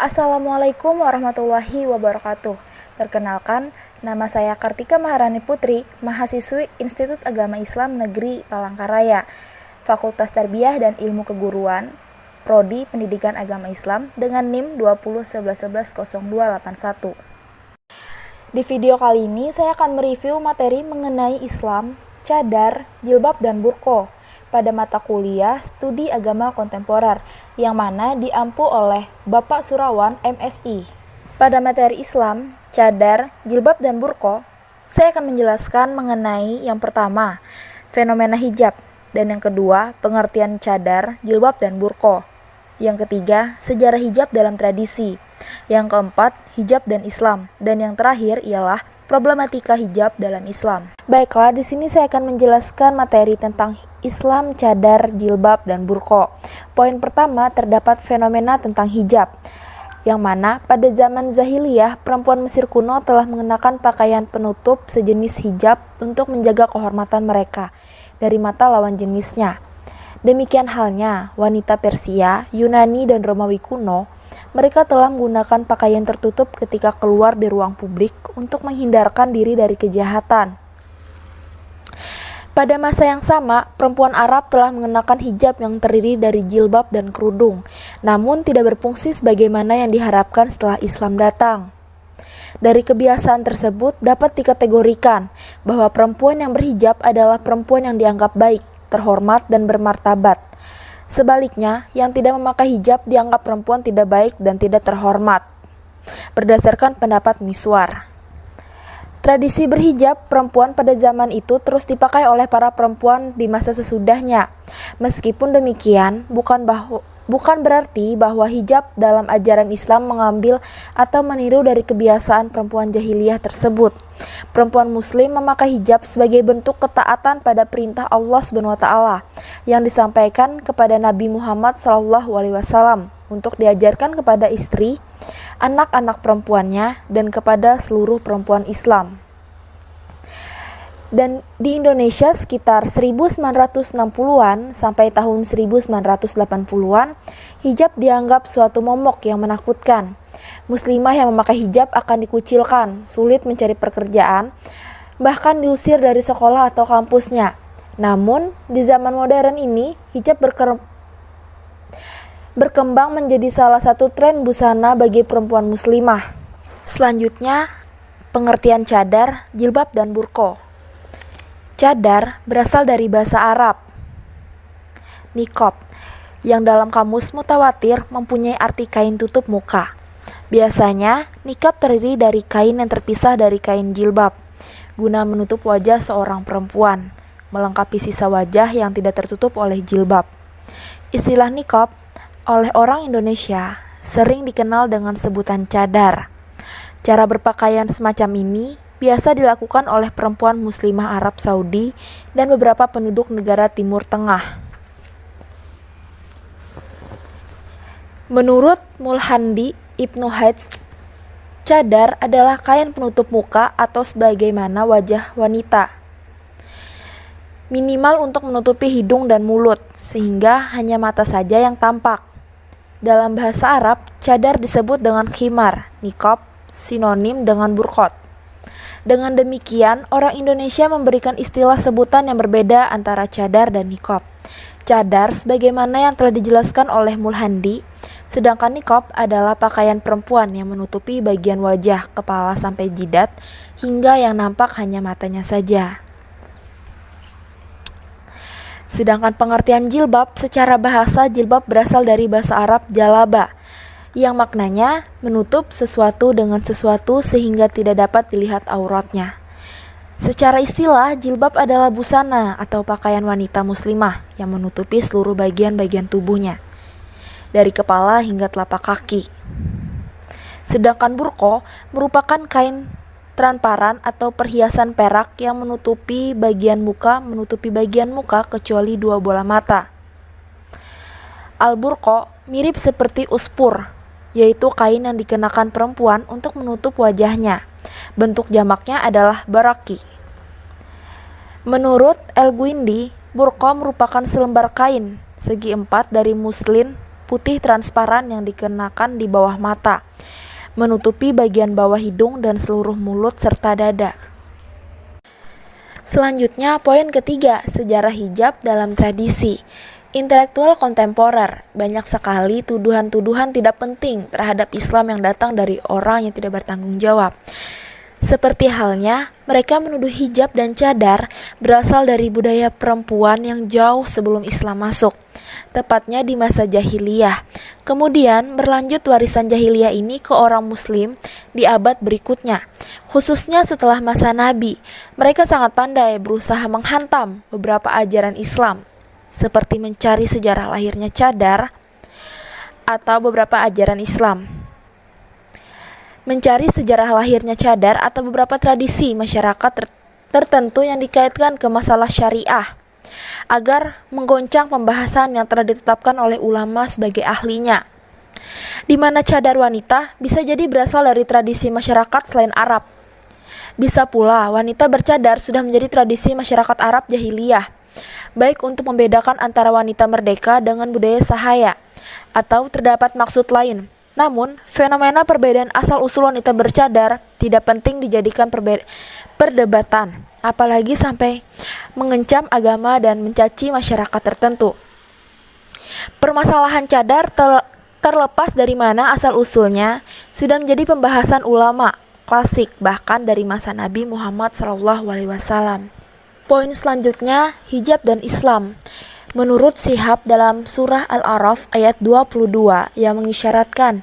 Assalamualaikum warahmatullahi wabarakatuh. Perkenalkan, nama saya Kartika Maharani Putri, mahasiswi Institut Agama Islam Negeri Palangkaraya, Fakultas Tarbiyah dan Ilmu Keguruan, Prodi Pendidikan Agama Islam dengan NIM 2011110281. Di video kali ini saya akan mereview materi mengenai Islam, cadar, jilbab, dan burqa pada mata kuliah Studi Agama Kontemporer yang mana diampu oleh Bapak Surawan MSI. Pada materi Islam, cadar, jilbab, dan burqa, saya akan menjelaskan mengenai yang pertama, fenomena hijab, dan yang kedua, pengertian cadar, jilbab, dan burqa. Yang ketiga, sejarah hijab dalam tradisi. Yang keempat, hijab dan Islam. Dan yang terakhir ialah problematika hijab dalam Islam. Baiklah, di sini saya akan menjelaskan materi tentang Islam, cadar, jilbab, dan burqa. Poin pertama, terdapat fenomena tentang hijab, yang mana pada zaman Zahiliyah, perempuan Mesir kuno telah mengenakan pakaian penutup sejenis hijab untuk menjaga kehormatan mereka dari mata lawan jenisnya. Demikian halnya wanita Persia, Yunani, dan Romawi kuno. Mereka telah menggunakan pakaian tertutup ketika keluar di ruang publik untuk menghindarkan diri dari kejahatan. Pada masa yang sama, perempuan Arab telah mengenakan hijab yang terdiri dari jilbab dan kerudung, namun tidak berfungsi sebagaimana yang diharapkan setelah Islam datang. Dari kebiasaan tersebut dapat dikategorikan bahwa perempuan yang berhijab adalah perempuan yang dianggap baik, terhormat, dan bermartabat. Sebaliknya, yang tidak memakai hijab dianggap perempuan tidak baik dan tidak terhormat, berdasarkan pendapat Miswar. Tradisi berhijab perempuan pada zaman itu terus dipakai oleh para perempuan di masa sesudahnya. Meskipun demikian, bukan berarti bahwa hijab dalam ajaran Islam mengambil atau meniru dari kebiasaan perempuan jahiliyah tersebut. Perempuan muslim memakai hijab sebagai bentuk ketaatan pada perintah Allah SWT yang disampaikan kepada Nabi Muhammad SAW untuk diajarkan kepada istri, anak-anak perempuannya, dan kepada seluruh perempuan Islam. Dan di Indonesia sekitar 1960-an sampai tahun 1980-an, hijab dianggap suatu momok yang menakutkan. Muslimah yang memakai hijab akan dikucilkan, sulit mencari pekerjaan, bahkan diusir dari sekolah atau kampusnya. Namun, di zaman modern ini, hijab berkembang menjadi salah satu tren busana bagi perempuan muslimah. Selanjutnya, pengertian cadar, jilbab, dan burqa. Cadar berasal dari bahasa Arab, niqab, yang dalam kamus Mutawatir mempunyai arti kain tutup muka. Biasanya, niqab terdiri dari kain yang terpisah dari kain jilbab, guna menutup wajah seorang perempuan, melengkapi sisa wajah yang tidak tertutup oleh jilbab. Istilah niqab oleh orang Indonesia sering dikenal dengan sebutan cadar. Cara berpakaian semacam ini biasa dilakukan oleh perempuan muslimah Arab Saudi dan beberapa penduduk negara Timur Tengah. Menurut Mulhandi Ibnu Hajj, cadar adalah kain penutup muka atau sebagaimana wajah wanita, minimal untuk menutupi hidung dan mulut, sehingga hanya mata saja yang tampak. Dalam bahasa Arab, cadar disebut dengan khimar, niqab sinonim dengan burqat. Dengan demikian, orang Indonesia memberikan istilah sebutan yang berbeda antara cadar dan niqab. Cadar sebagaimana yang telah dijelaskan oleh Mulhandi, sedangkan niqab adalah pakaian perempuan yang menutupi bagian wajah, kepala sampai jidat, hingga yang nampak hanya matanya saja. Sedangkan pengertian jilbab, secara bahasa jilbab berasal dari bahasa Arab jalaba, yang maknanya menutup sesuatu dengan sesuatu sehingga tidak dapat dilihat auratnya. Secara istilah, jilbab adalah busana atau pakaian wanita muslimah yang menutupi seluruh bagian-bagian tubuhnya, dari kepala hingga telapak kaki. Sedangkan burqa merupakan kain transparan atau perhiasan perak yang menutupi bagian muka kecuali dua bola mata. Al-burqa mirip seperti uspur, yaitu kain yang dikenakan perempuan untuk menutup wajahnya. Bentuk jamaknya adalah baraki. Menurut El-Guindi, burqa merupakan selembar kain segi empat dari muslin putih transparan yang dikenakan di bawah mata, menutupi bagian bawah hidung dan seluruh mulut serta dada. Selanjutnya, poin ketiga, sejarah hijab dalam tradisi. Intelektual kontemporer, banyak sekali tuduhan-tuduhan tidak penting terhadap Islam yang datang dari orang yang tidak bertanggung jawab. Seperti halnya, mereka menuduh hijab dan cadar berasal dari budaya perempuan yang jauh sebelum Islam masuk, tepatnya di masa jahiliyah. Kemudian berlanjut warisan jahiliyah ini ke orang muslim di abad berikutnya, khususnya setelah masa Nabi. Mereka sangat pandai berusaha menghantam beberapa ajaran Islam, seperti mencari sejarah lahirnya cadar atau beberapa ajaran Islam, mencari sejarah lahirnya cadar atau beberapa tradisi masyarakat tertentu yang dikaitkan ke masalah syariah, agar menggoncang pembahasan yang telah ditetapkan oleh ulama sebagai ahlinya, di mana cadar wanita bisa jadi berasal dari tradisi masyarakat selain Arab. Bisa pula wanita bercadar sudah menjadi tradisi masyarakat Arab jahiliyah, baik untuk membedakan antara wanita merdeka dengan budaya sahaya, atau terdapat maksud lain. Namun, fenomena perbedaan asal-usul wanita bercadar tidak penting dijadikan perdebatan, apalagi sampai mengancam agama dan mencaci masyarakat tertentu. Permasalahan cadar terlepas dari mana asal-usulnya sudah menjadi pembahasan ulama klasik bahkan dari masa Nabi Muhammad SAW. Poin selanjutnya, hijab dan Islam. Menurut Shihab dalam surah Al-A'raf ayat 22 yang mengisyaratkan,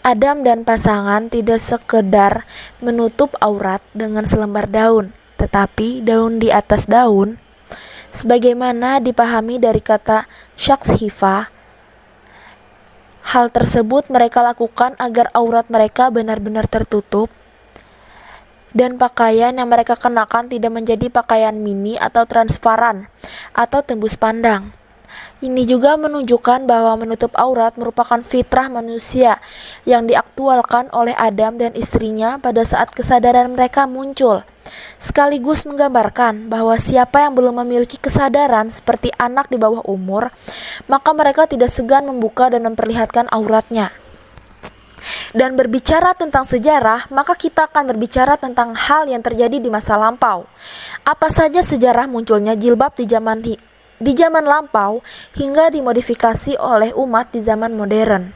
Adam dan pasangan tidak sekedar menutup aurat dengan selembar daun, tetapi daun di atas daun, sebagaimana dipahami dari kata syakshifa. Hal tersebut mereka lakukan agar aurat mereka benar-benar tertutup, dan pakaian yang mereka kenakan tidak menjadi pakaian mini atau transparan atau tembus pandang. Ini juga menunjukkan bahwa menutup aurat merupakan fitrah manusia yang diaktualkan oleh Adam dan istrinya pada saat kesadaran mereka muncul, sekaligus menggambarkan bahwa siapa yang belum memiliki kesadaran seperti anak di bawah umur, maka mereka tidak segan membuka dan memperlihatkan auratnya. Dan berbicara tentang sejarah, maka kita akan berbicara tentang hal yang terjadi di masa lampau. Apa saja sejarah munculnya jilbab di zaman lampau hingga dimodifikasi oleh umat di zaman modern.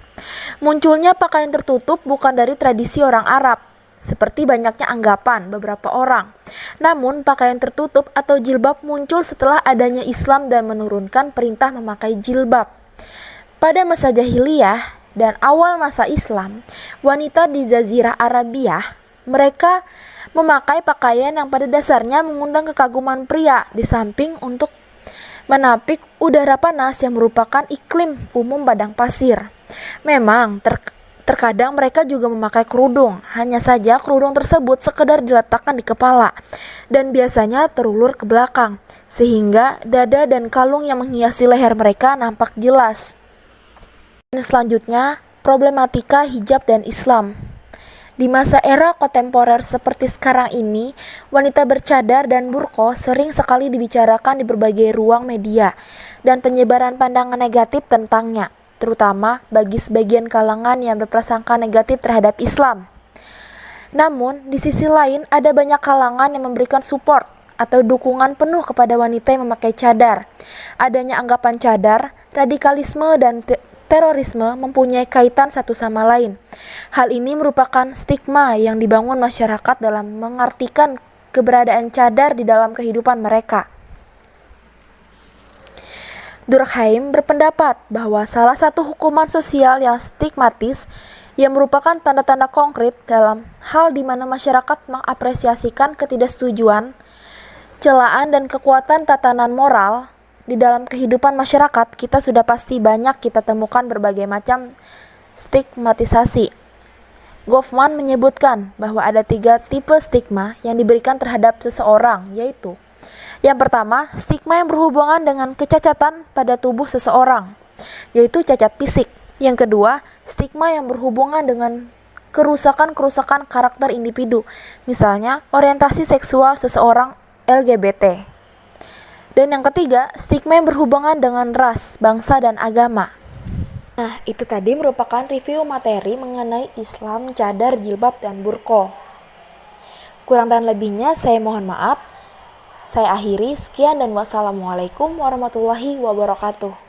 Munculnya pakaian tertutup bukan dari tradisi orang Arab, seperti banyaknya anggapan beberapa orang. Namun, pakaian tertutup atau jilbab muncul setelah adanya Islam dan menurunkan perintah memakai jilbab. Pada masa jahiliyah dan awal masa Islam, wanita di Jazirah Arabia, mereka memakai pakaian yang pada dasarnya mengundang kekaguman pria, di samping untuk menapik udara panas yang merupakan iklim umum padang pasir. Memang terkadang mereka juga memakai kerudung, hanya saja kerudung tersebut sekedar diletakkan di kepala dan biasanya terulur ke belakang, sehingga dada dan kalung yang menghiasi leher mereka nampak jelas. Dan selanjutnya, problematika hijab dan Islam. Di masa era kontemporer seperti sekarang ini, wanita bercadar dan burqa sering sekali dibicarakan di berbagai ruang media dan penyebaran pandangan negatif tentangnya, terutama bagi sebagian kalangan yang berprasangka negatif terhadap Islam. Namun, di sisi lain ada banyak kalangan yang memberikan support atau dukungan penuh kepada wanita yang memakai cadar. Adanya anggapan cadar, radikalisme, dan terorisme mempunyai kaitan satu sama lain. Hal ini merupakan stigma yang dibangun masyarakat dalam mengartikan keberadaan cadar di dalam kehidupan mereka. Durkheim berpendapat bahwa salah satu hukuman sosial yang stigmatis yang merupakan tanda-tanda konkret dalam hal di mana masyarakat mengapresiasikan ketidaksetujuan, celaan dan kekuatan tatanan moral di dalam kehidupan masyarakat, kita sudah pasti banyak kita temukan berbagai macam stigmatisasi. Goffman menyebutkan bahwa ada 3 tipe stigma yang diberikan terhadap seseorang, yaitu yang pertama, stigma yang berhubungan dengan kecacatan pada tubuh seseorang, yaitu cacat fisik. Yang kedua, stigma yang berhubungan dengan kerusakan-kerusakan karakter individu, misalnya orientasi seksual seseorang LGBT. Dan yang ketiga, stigma yang berhubungan dengan ras, bangsa, dan agama. Nah, itu tadi merupakan review materi mengenai Islam, cadar, jilbab, dan burqa. Kurang dan lebihnya saya mohon maaf. Saya akhiri, sekian dan wassalamualaikum warahmatullahi wabarakatuh.